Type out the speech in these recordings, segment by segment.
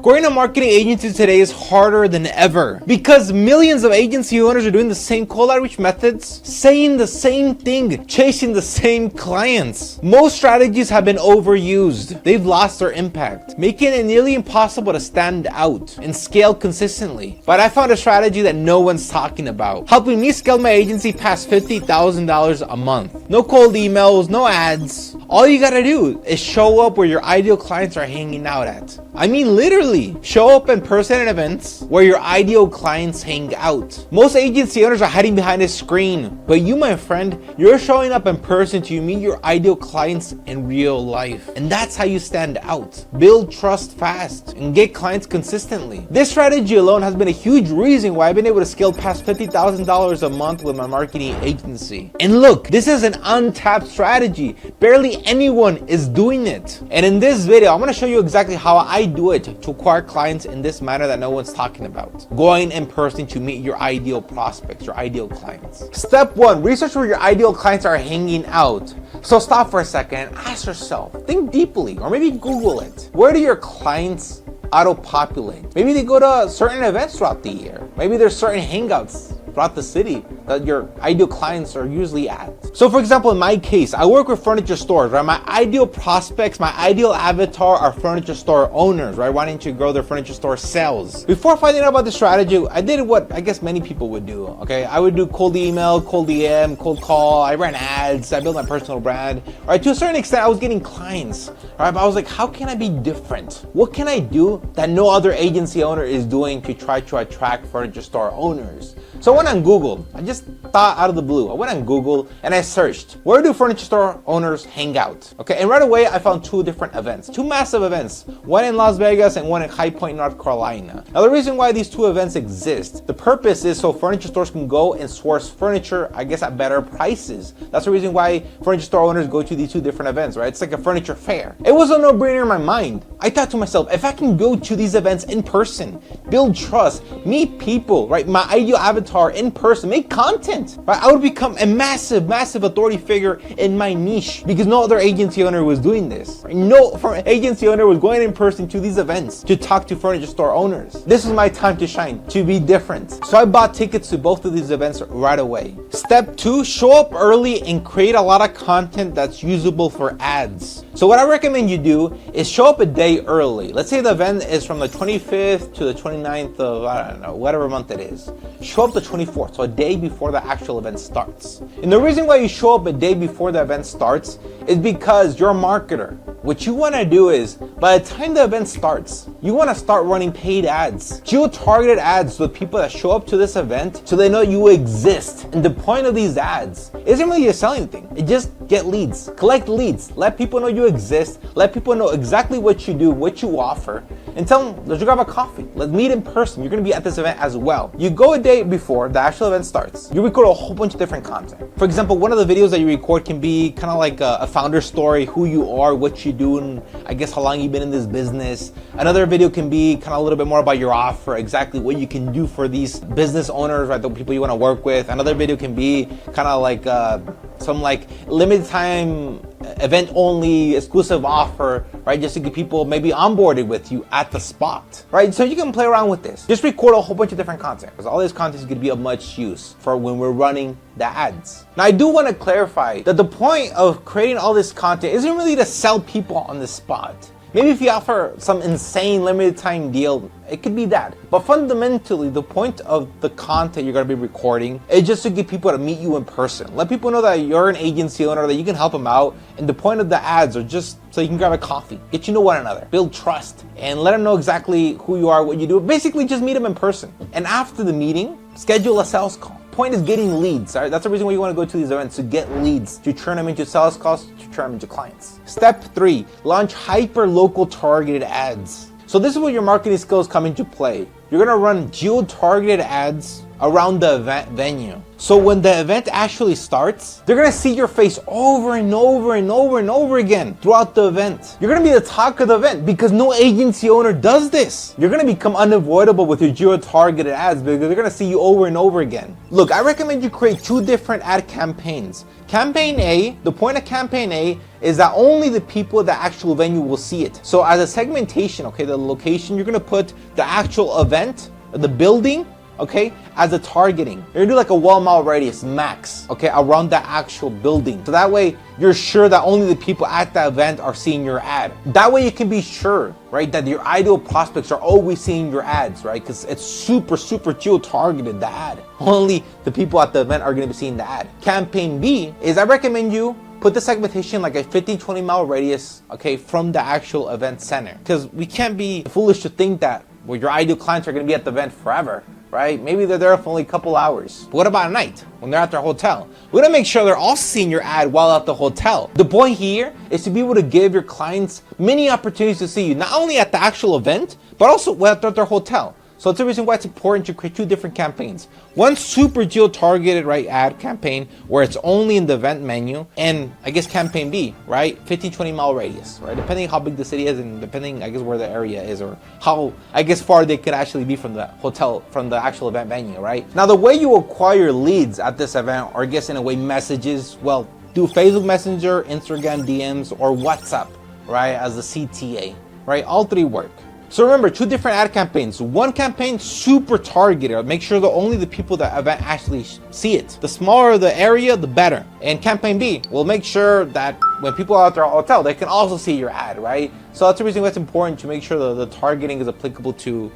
Growing a marketing agency today is harder than ever because millions of agency owners are doing the same cold outreach methods, saying the same thing, chasing the same clients. Most strategies have been overused. They've lost their impact, making it nearly impossible to stand out and scale consistently. But I found a strategy that no one's talking about, helping me scale my agency past $50,000 a month. No cold emails, no ads. All you gotta do is show up where your ideal clients are hanging out at. I mean, literally, show up in person at events where your ideal clients hang out. Most agency owners are hiding behind a screen, but you, my friend, you're showing up in person to meet your ideal clients in real life. And that's how you stand out. Build trust fast and get clients consistently. This strategy alone has been a huge reason why I've been able to scale past $50,000 a month with my marketing agency. And look, this is an untapped strategy. Barely anyone is doing it. And in this video, I'm gonna show you exactly how I do it to acquire clients in this manner that no one's talking about. Going in person to meet your ideal prospects, your ideal clients. Step one, research where your ideal clients are hanging out. So stop for a second and ask yourself, think deeply, or maybe Google it. Where do your clients auto-populate? Maybe they go to certain events throughout the year. Maybe there's certain hangouts throughout the city that your ideal clients are usually at. So for example, in my case, I work with furniture stores, right? My ideal prospects, my ideal avatar are furniture store owners, right? Wanting to grow their furniture store sales. Before finding out about the strategy, I did what I guess many people would do, okay? I would do cold email, cold DM, cold call, I ran ads, I built my personal brand, right? To a certain extent, I was getting clients, right? But I was like, how can I be different? What can I do that no other agency owner is doing to try to attract furniture store owners? So I went on Google. I just thought out of the blue. I went on Google and I searched, where do furniture store owners hang out? Okay, and right away I found two different events, two massive events, one in Las Vegas and one in High Point, North Carolina. Now the reason why these two events exist, the purpose is so furniture stores can go and source furniture, I guess, at better prices. That's the reason why furniture store owners go to these two different events, right? It's like a furniture fair. It was a no-brainer in my mind. I thought to myself, if I can go to these events in person, build trust, meet people, right? My ideal avatar in person, make content, right? I would become a massive authority figure in my niche because no other agency owner was doing this. Right? No agency owner was going in person to these events to talk to furniture store owners. This is my time to shine, to be different. So I bought tickets to both of these events right away. Step two, show up early and create a lot of content that's usable for ads. So what I recommend you do is show up a day early. Let's say the event is from the 25th to the 29th of, I don't know, whatever month it is. Show up the 24th, so a day before the actual event starts. And the reason why you show up a day before the event starts is because you're a marketer. What you want to do is, by the time the event starts, you want to start running paid ads, geo-targeted ads to the people that show up to this event so they know you exist. And the point of these ads isn't really to sell anything. It just get leads, collect leads, let people know you exist, let people know exactly what you do, what you offer, and tell them, let's grab a coffee. Let's meet in person. You're going to be at this event as well. You go a day before the actual event starts. You record a whole bunch of different content. For example, one of the videos that you record can be kind of like a founder story, who you are, what you do, and I guess how long you've been in this business. Another video can be kind of a little bit more about your offer, exactly what you can do for these business owners, right? The people you want to work with. Another video can be kind of like some like limited time event only exclusive offer, right? Just to get people maybe onboarded with you at the spot, right? So you can play around with this. Just record a whole bunch of different content because all this content is going to be of much use for when we're running the ads. Now, I do want to clarify that the point of creating all this content isn't really to sell people on the spot. Maybe if you offer some insane limited time deal, it could be that. But fundamentally, the point of the content you're going to be recording is just to get people to meet you in person. Let people know that you're an agency owner, that you can help them out. And the point of the ads are just so you can grab a coffee, get to know one another, build trust, and let them know exactly who you are, what you do. Basically, just meet them in person. And after the meeting, schedule a sales call. Point is getting leads. Right? That's the reason why you want to go to these events, to get leads, to turn them into sales calls, to turn them into clients. Step three, launch hyper-local targeted ads. So this is where your marketing skills come into play. You're gonna run geo-targeted ads around the event venue. So when the event actually starts, they're gonna see your face over and over and over and over again throughout the event. You're gonna be the talk of the event because no agency owner does this. You're gonna become unavoidable with your geo-targeted ads because they're gonna see you over and over again. Look, I recommend you create 2 different ad campaigns. Campaign A, the point of campaign A is that only the people at the actual venue will see it. So as a segmentation, okay, the location, you're gonna put the actual event, the building, okay, as a targeting. You're gonna do like a 1 mile radius max, okay, around the actual building. So that way you're sure that only the people at the event are seeing your ad. That way you can be sure, right, that your ideal prospects are always seeing your ads, right? Because it's super geo-targeted, the ad. Only the people at the event are gonna be seeing the ad. Campaign B is I recommend you put the segmentation like a 15-20 mile radius, okay, from the actual event center. Because we can't be foolish to think that your ideal clients are gonna be at the event forever, right? Maybe they're there for only a couple hours. But what about at night when they're at their hotel? We're gonna make sure they're all seeing your ad while at the hotel. The point here is to be able to give your clients many opportunities to see you, not only at the actual event, but also at their hotel. So it's the reason why it's important to create 2 different campaigns. One super geo-targeted, right, ad campaign where it's only in the event menu, and I guess campaign B, right, 15-20 mile radius, right, depending how big the city is and depending, I guess, where the area is or how, I guess, far they could actually be from the hotel, from the actual event venue, right? Now, the way you acquire leads at this event, or I guess in a way messages, well, do Facebook Messenger, Instagram DMs, or WhatsApp, right, as the CTA, right? All 3 work. So remember, 2 different ad campaigns. One campaign super targeted. Make sure that only the people that event actually see it. The smaller the area, the better. And campaign B will make sure that when people are at their hotel, they can also see your ad, right? So that's the reason why it's important to make sure that the targeting is applicable to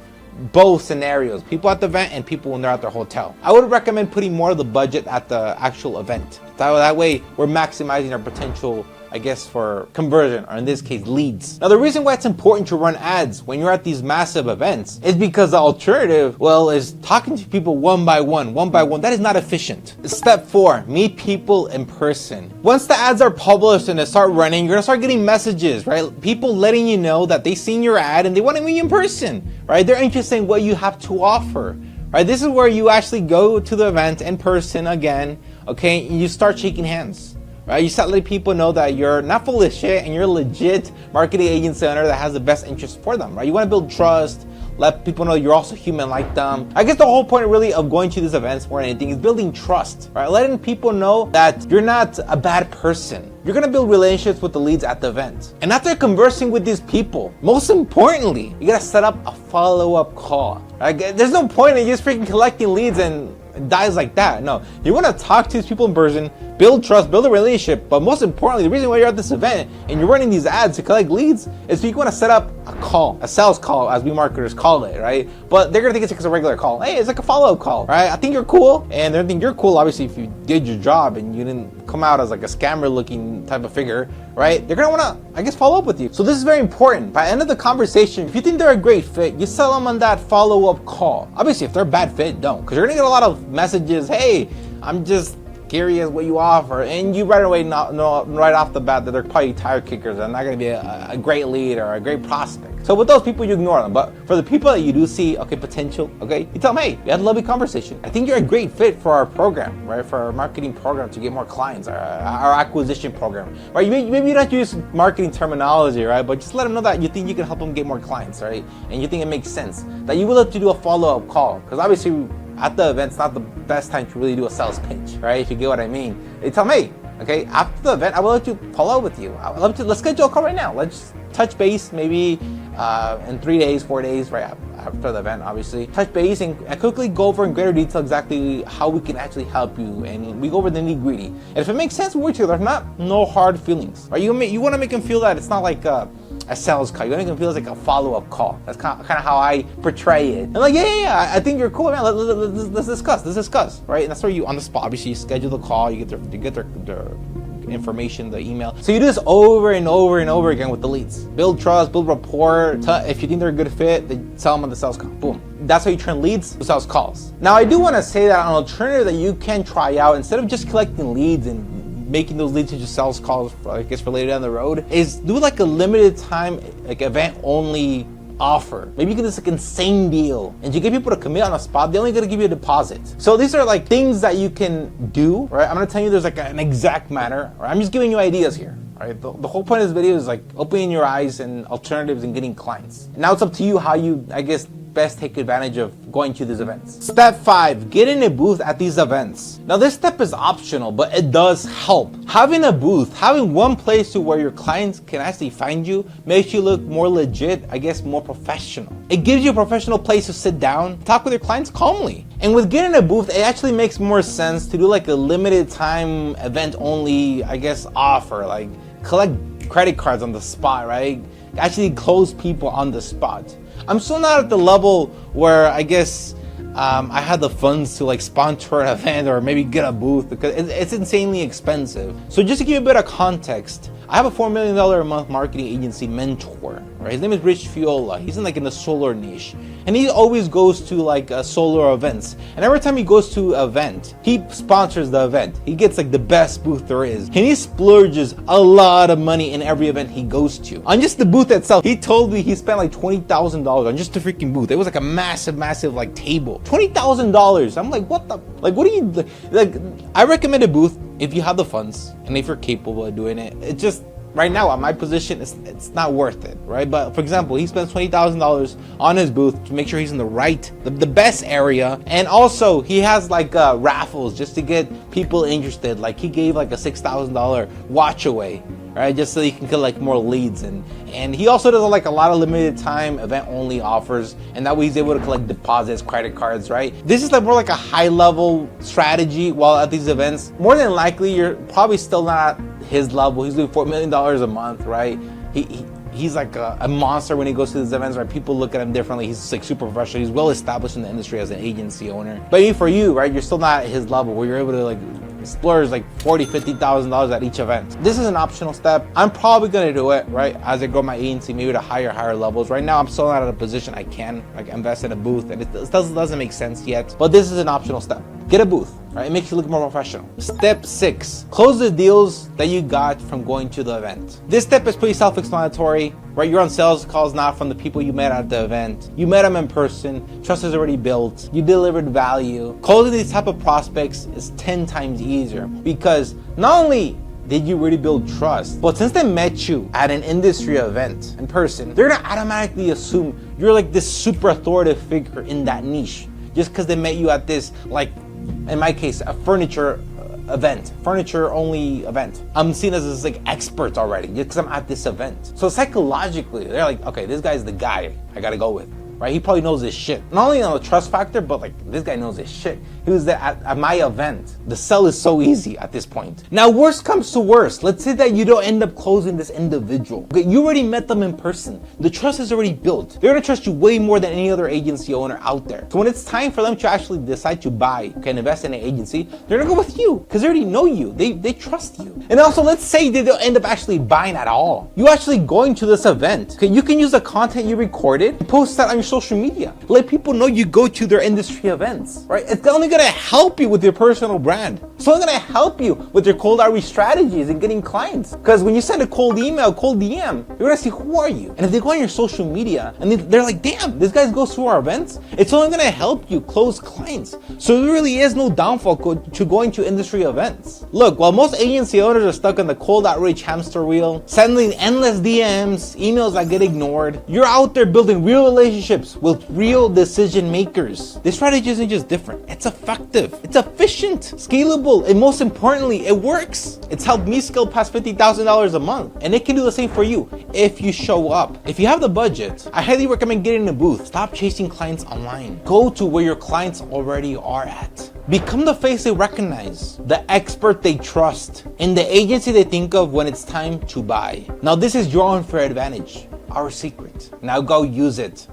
both scenarios, people at the event and people when they're at their hotel. I would recommend putting more of the budget at the actual event. That way we're maximizing our potential, I guess, for conversion, or in this case, leads. Now, the reason why it's important to run ads when you're at these massive events is because the alternative, well, is talking to people one by one. That is not efficient. Step 4, meet people in person. Once the ads are published and they start running, you're gonna start getting messages, right? People letting you know that they've seen your ad and they want to meet you in person, right? They're interested in what you have to offer, right? This is where you actually go to the event in person again, okay? And you start shaking hands. Right? You start letting people know that you're not full of shit and you're a legit marketing agency owner that has the best interest for them, right? You want to build trust, let people know you're also human like them. I guess the whole point really of going to these events more than anything is building trust, right? Letting people know that you're not a bad person. You're gonna build relationships with the leads at the event. And after conversing with these people, most importantly, you gotta set up a follow-up call. Right? There's no point in just freaking collecting leads and it dies like that. No, you want to talk to these people in person, build trust, build a relationship. But most importantly, the reason why you're at this event and you're running these ads to collect leads is so you want to set up a call, a sales call, as we marketers call it, right? But they're gonna think it's like a regular call. Hey, it's like a follow-up call, right? I think you're cool, and they think you're cool. Obviously, if you did your job and you didn't come out as like a scammer-looking type of figure, right? They're gonna wanna, I guess, follow up with you. So this is very important. By the end of the conversation, if you think they're a great fit, you sell them on that follow-up call. Obviously, if they're a bad fit, don't, because you're gonna get a lot of messages. Hey, I'm just curious what you offer, and you right away know right off the bat that they're probably tire kickers and not going to be a great lead or a great prospect. So with those people, you ignore them. But for the people that you do see, okay, potential, okay, you tell them, hey, we had a lovely conversation. I think you're a great fit for our program, right? For our marketing program to get more clients, our acquisition program, right? Maybe you don't use marketing terminology, right? But just let them know that you think you can help them get more clients, right? And you think it makes sense that you will have to do a follow-up call, because obviously at the event, it's not the best time to really do a sales pitch, right? If you get what I mean. They tell me, hey, okay, after the event, I will let you follow up with you. Let's schedule a call right now. Let's touch base maybe in 3 days, 4 days, right after the event, obviously. Touch base and quickly go over in greater detail exactly how we can actually help you. And we go over the nitty-gritty. And if it makes sense, we work together. If not, no hard feelings, right? You want to make them feel that it's not like a sales call. You want to make them feel like a follow-up call. That's kind of how I portray it. And like, yeah, I think you're cool, man. Let's discuss, right? And that's where you, on the spot, obviously, you schedule the call, you get their information, the email. So you do this over and over and over again with the leads. Build trust, build rapport. If you think they're a good fit, then sell them on the sales call. Boom. That's how you turn leads to sales calls. Now, I do want to say that an alternative that you can try out, instead of just collecting leads and making those leads into sales calls, I guess, for later down the road, is do like a limited time, like event only offer. Maybe you get this like insane deal, and you get people to commit on the spot. They're only gonna give you a deposit. So these are like things that you can do, right? I'm gonna tell you there's like an exact manner, right? I'm just giving you ideas here. Right? The whole point of this video is like opening your eyes and alternatives and getting clients. And now it's up to you how you, I guess, best take advantage of going to these events. Step 5, get in a booth at these events. Now this step is optional, but it does help. Having a booth, having one place to where your clients can actually find you makes you look more legit, I guess more professional. It gives you a professional place to sit down, talk with your clients calmly. And with getting a booth, it actually makes more sense to do like a limited time event only, I guess, offer, like collect credit cards on the spot, right? Actually close people on the spot. I'm still not at the level where I guess I had the funds to like sponsor an event or maybe get a booth because it's insanely expensive. So just to give you a bit of context, I have a $4 million a month marketing agency mentor, right? His name is Rich Fiola. He's in like in the solar niche. And he always goes to like solar events. And every time he goes to an event, he sponsors the event. He gets like the best booth there is. And he splurges a lot of money in every event he goes to. On just the booth itself, he told me he spent like $20,000 on just the freaking booth. It was like a massive like table. $20,000. I'm like, what the, like, what do you, like, I recommend a booth if you have the funds and if you're capable of doing it. It just, right now at my position, it's not worth it, right? But for example, he spends $20,000 on his booth to make sure he's in the right, the best area. And also he has like raffles just to get people interested. Like he gave like a $6,000 watch away, right? Just so you can collect more leads. And he also does like a lot of limited time event only offers. And that way he's able to collect deposits, credit cards, right? This is like more like a high level strategy while at these events. More than likely, you're probably still not his level. He's doing $4 million a month, right? He's like a monster when he goes to these events, right? People look at him differently. He's like super professional. He's well established in the industry as an agency owner. But even for you, right, you're still not at his level where you're able to like splurge like $40,000, $50,000 at each event. This is an optional step. I'm probably gonna do it, right, as I grow my agency, maybe to higher levels. Right now, I'm still not at a position I can like invest in a booth, and it doesn't make sense yet. But this is an optional step. Get a booth, right? It makes you look more professional. Step 6, close the deals that you got from going to the event. This step is pretty self-explanatory, right? You're on sales calls not from the people you met at the event. You met them in person. Trust is already built. You delivered value. Closing these type of prospects is 10 times easier because not only did you really build trust, but since they met you at an industry event in person, they're gonna automatically assume you're like this super authoritative figure in that niche just because they met you at this, like, in my case, a furniture only event. I'm seen as this like expert already just because I'm at this event. So psychologically, they're like, okay, this guy's the guy I gotta go with, right? He probably knows his shit. Not only on the trust factor, but like this guy knows his shit. He was there at my event. The sell is so easy at this point. Now, worst comes to worst. Let's say that you don't end up closing this individual. Okay, you already met them in person. The trust is already built. They're gonna trust you way more than any other agency owner out there. So when it's time for them to actually decide to buy, okay, invest in an agency, they're gonna go with you because they already know you. They trust you. And also, let's say they don't end up actually buying at all. You actually going to this event. Okay, you can use the content you recorded and post that on your social media. Let people know you go to their industry events, right? It's only gonna help you with your personal brand. It's only gonna help you with your cold outreach strategies and getting clients. Because when you send a cold email, cold DM, you're gonna see who are you. And if they go on your social media and they're like, damn, this guy goes to our events, it's only gonna help you close clients. So there really is no downfall to going to industry events. Look, while most agency owners are stuck on the cold outreach hamster wheel, sending endless DMs, emails that get ignored, you're out there building real relationships with real decision makers. This strategy isn't just different, it's effective, it's efficient, scalable, and most importantly, it works. It's helped me scale past $50,000 a month, and it can do the same for you if you show up. If you have the budget, I highly recommend getting a booth. Stop chasing clients online. Go to where your clients already are at. Become the face they recognize, the expert they trust, and the agency they think of when it's time to buy. Now, this is your unfair advantage, our secret. Now go use it.